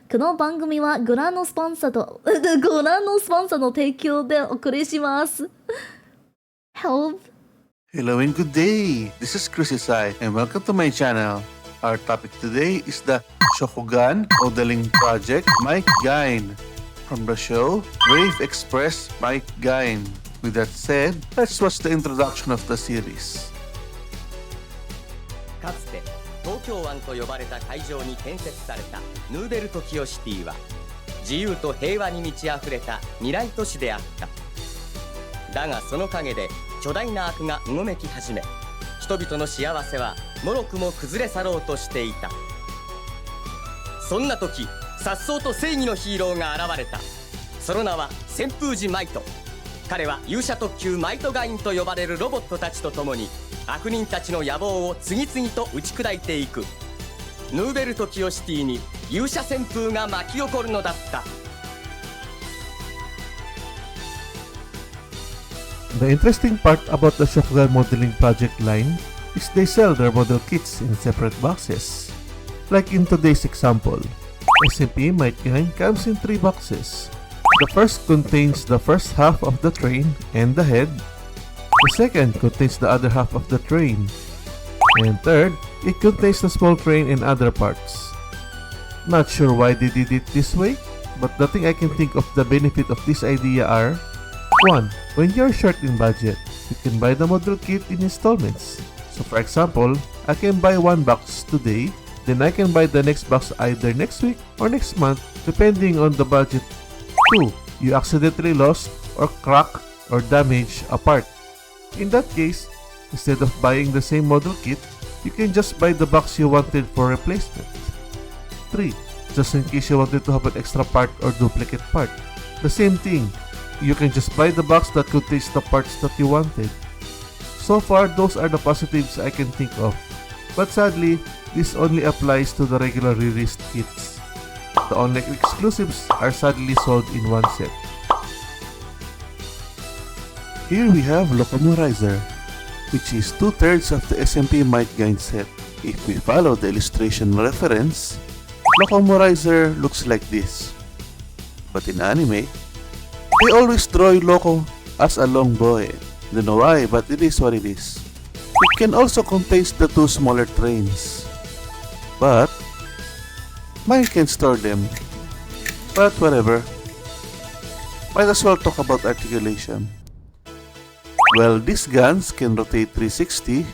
この番組はご覧のスポンサーの提供でお送りします。Help! Hello and good day! This is Crusisythe and welcome to my channel. Our topic today is the Shokugan modeling project Mike Gaine from the show Brave Express Mike Gaine. With that said, let's watch the introduction of the series. かつて東京湾と呼ばれた海上に建設されたヌーベルトキオシティは自由と平和に満ち溢れた未来都市であった。だがその陰で巨大な悪がうごめき始め、人々の幸せはもろくも崩れ去ろうとしていた。そんな時、颯爽と正義のヒーローが現れた。その名は旋風寺マイト。彼は勇者特急マイトガインと呼ばれるロボットたちと共に悪人たちの野望を次々と打ち砕いていく。ヌーベルトキオシティに勇者旋風が巻き起こるのだった。The interesting part about the Shokugan modeling project line is they sell their model kits in separate boxes. Like in today's example, SMP Mike Gaine comes in 3 boxes. The first contains the first half of the train and the head. The second contains the other half of the train. And third, it contains the small train and other parts. Not sure why they did it this way, but the thing I can think of the benefit of this idea are 1. When you're short in budget, you can buy the model kit in installments. So for example, I can buy 1 box today, then I can buy the next box either next week or next month depending on the budget. 2. You accidentally lost or crack or damage a part. In that case, instead of buying the same model kit, you can just buy the box you wanted for replacement. 3. Just in case you wanted to have an extra part or duplicate part. The same thing, you can just buy the box that contains the parts that you wanted. So far, those are the positives I can think of. But sadly, this only applies to the regular released kits. The online exclusives are sadly sold in 1 set. Here we have Locomorizer, which is 2/3 of the SMP Mike Gaine set. If we follow the illustration reference, Locomorizer looks like this. But in anime, they always draw Loco as a long boy. Don't know why, but it is what it is. It can also contain the 2 smaller trains. But mine can store them. But whatever. Might as well talk about articulation. Well, these guns can rotate 360,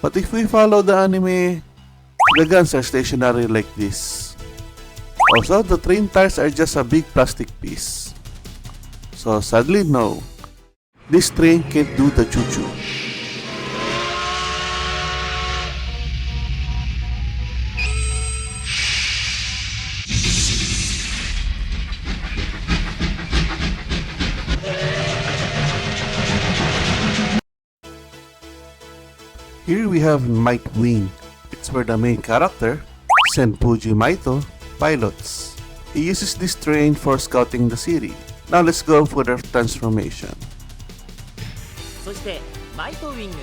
but if we follow the anime, the guns are stationary like this. Also, the train tires are just a big plastic piece. So sadly no, this train can't do the choo-choo. Here we have Mike Wing. It's where the main character, Senpuji Maito, pilots. He uses this train for scouting the city. Now let's go for the transformation. そしてマイトウィング、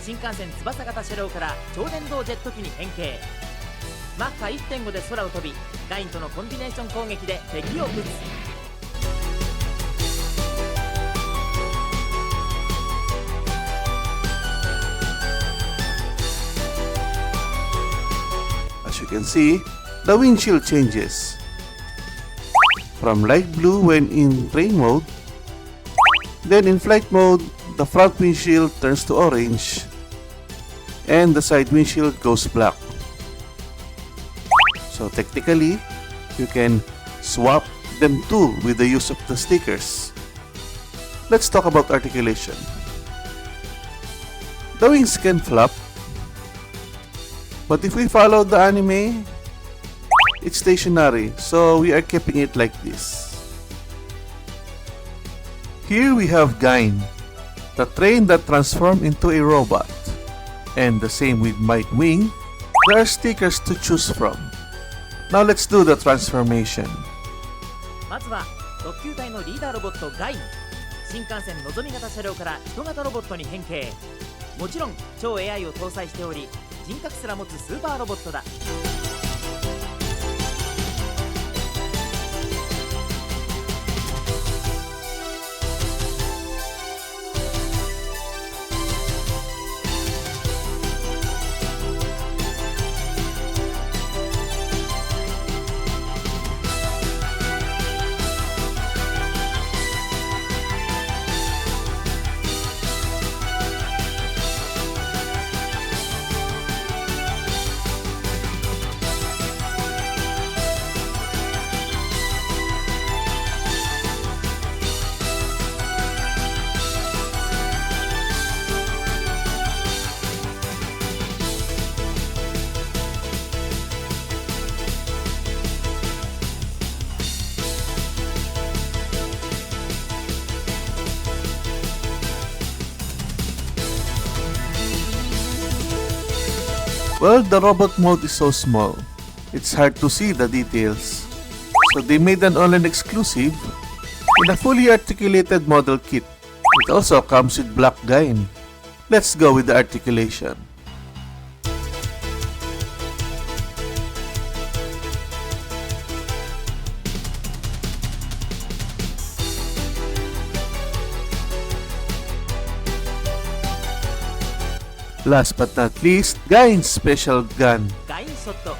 新幹線翼型車両から超電導ジェット機に変形。マッハ 1.5 で空を飛び、ガインとのコンビネーション攻撃で敵を撃つ。As you can see, the windshield changes from light blue when in train mode, then in flight mode, the front windshield turns to orange and the side windshield goes black. So technically, you can swap them too with the use of the stickers. Let's talk about articulation. The wings can flap, but if we follow the anime, it's stationary, so we are keeping it like this. Here we have Gaine, the train that transformed into a robot. And the same with Mike Wing, there are stickers to choose from. Now let's do the transformation. まずは特急隊のリーダーロボットガイン、新幹線のぞみ型車両から人型ロボットに変形。もちろん超 AI を搭載しており、人格すら持つスーパーロボットだ。Well, the robot mode is so small, it's hard to see the details. So they made an online exclusive in a fully articulated model kit. It also comes with black Gaine. Let's go with the articulation. Last but not least, Gaine's special gun. ガインショット、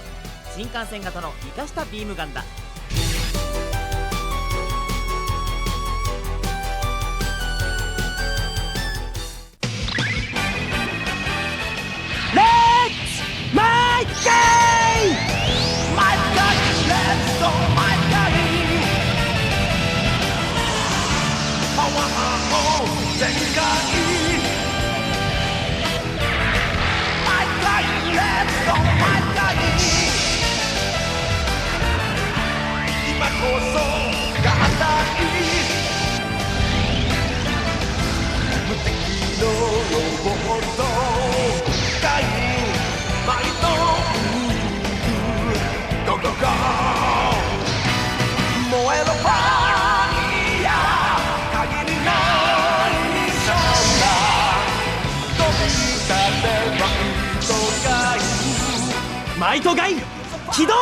新幹線型の活かしたビームガンだ。マイトガイン起動。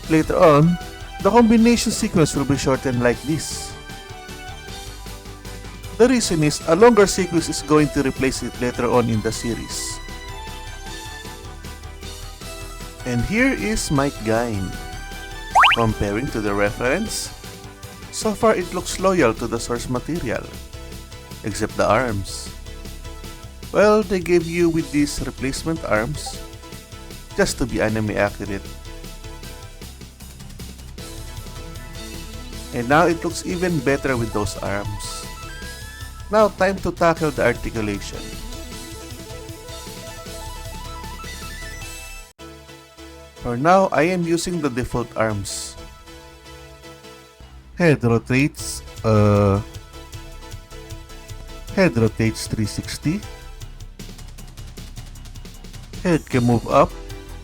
Later on, the combination sequence will be shortened like this. The reason is a longer sequence is going to replace it later on in the series. And here is my Gaine. Comparing to the reference, so far it looks loyal to the source material, except the arms. Well, they gave you with these replacement arms, just to be anime accurate. And now it looks even better with those arms. Now time to tackle the articulation. For now, I am using the default arms. Head rotates 360. Head can move up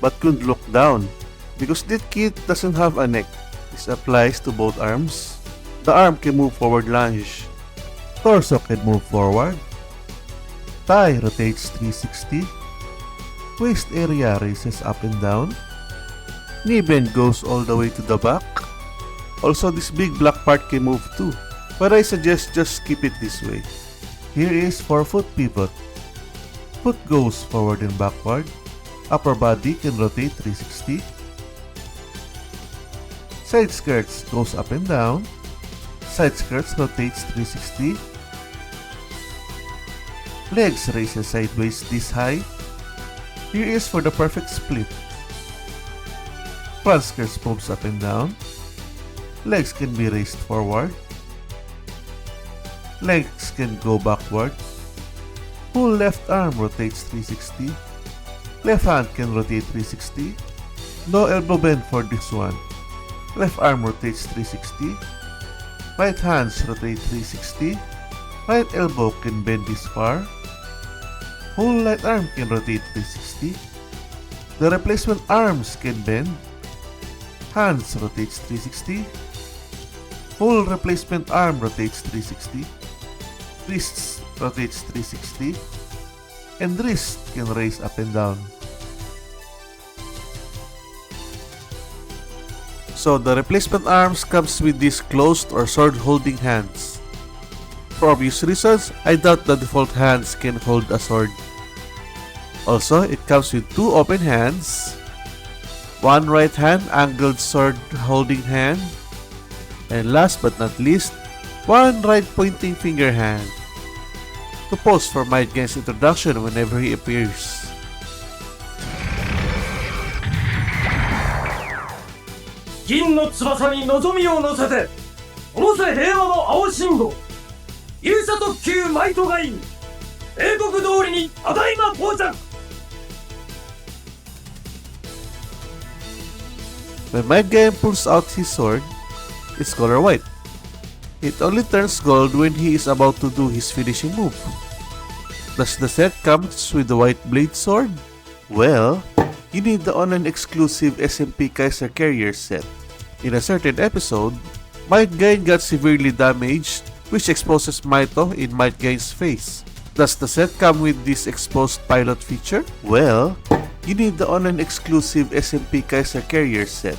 but couldn't look down because this kit doesn't have a neck. This applies to both arms. The arm can move forward lunge. Torso can move forward. Thigh rotates 360. Waist area raises up and down. knee bend goes all the way to the back. Also, this big black part can move too, but I suggest just keep it this way. Here is forefoot pivot. Foot goes forward and backward. Upper body can rotate 360. Side skirts goes up and down. Side skirts rotates 360. Legs raises sideways this high. Here is for the perfect split. Front skirts moves up and down. Legs can be raised forward. Legs can go backward. Whole left arm rotates 360. Left hand can rotate 360. No elbow bend for this one. Left arm rotates 360. Right hands rotate 360. Right elbow can bend this far. Whole right arm can rotate 360. The replacement arms can bend. Hands rotates 360. Whole replacement arm rotates 360. Wrists rotates 360. And wrist can raise up and down. So the replacement arms comes with these closed or sword holding hands. For obvious reasons, I doubt the default hands can hold a sword. Also, it comes with two open hands, one right hand angled sword holding hand, and last but not least, one right pointing finger hand. To pause for Might Gaine's introduction whenever he appears. 銀の翼に望みを乗せて、重せ平和の青信号、勇者特急マイトガイン、英国通りにただいま到着。 When Might Gaine pulls out his sword, it's color white. It only turns gold when he is about to do his finishing move. Does the set comes with the white blade sword? Well, you need the online exclusive SMP 𝐂𝐫𝐞𝐝 carrier set. In a certain episode, Might Gaine got severely damaged, which exposes Maito in Might Gaine's face. Does the set come with this exposed pilot feature? Well, you need the online exclusive SMP 𝐂𝐫𝐞𝐝 carrier set.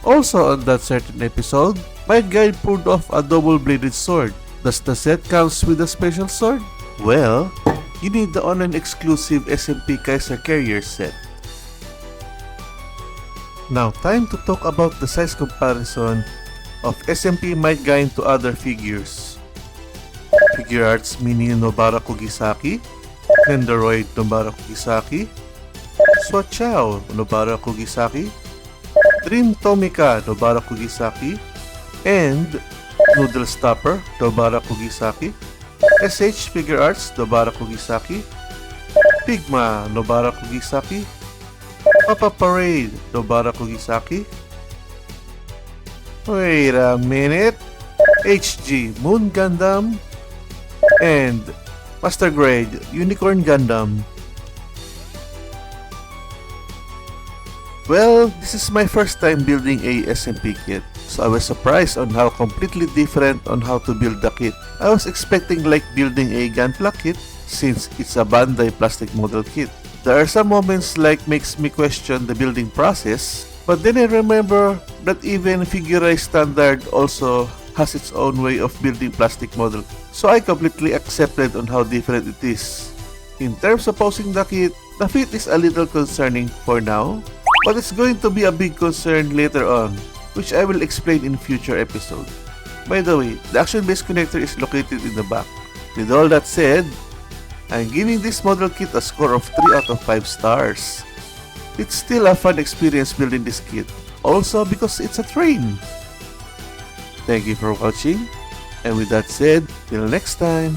Also on that certain episode, Might Gaine pulled off a double-bladed sword. Does the set comes with a special sword? Well, you need the online exclusive SMP 𝐂𝐫𝐞𝐝 carrier set. Now, time to talk about the size comparison of SMP Might Gaine to other figures. Figure Arts Mini Nobara Kugisaki, Nendoroid Nobara Kugisaki, Swachao Nobara Kugisaki, Dream Tomika Nobara Kugisaki, and Noodle Stopper Nobara Kugisaki, SH Figure Arts Nobara Kugisaki, Pigma Nobara Kugisaki, Papa Parade Nobara Kugisaki. Wait a minute. HG Moon Gundam and Master Grade Unicorn Gundam. Well, this is my first time building a SMP kit, so I was surprised on how completely different on how to build the kit. I was expecting like building a Gunpla kit since it's a Bandai plastic model kit. There are some moments like makes me question the building process, but then I remember that even Figure-Rise Standard also has its own way of building plastic model, so I completely accepted on how different it is. In terms of posing the kit, the fit is a little concerning for now, but it's going to be a big concern later on, which I will explain in future episode. By the way, the action-based connector is located in the back. With all that said, I'm giving this model kit a score of 3 out of 5 stars. It's still a fun experience building this kit, also because it's a train. Thank you for watching, and with that said, till next time.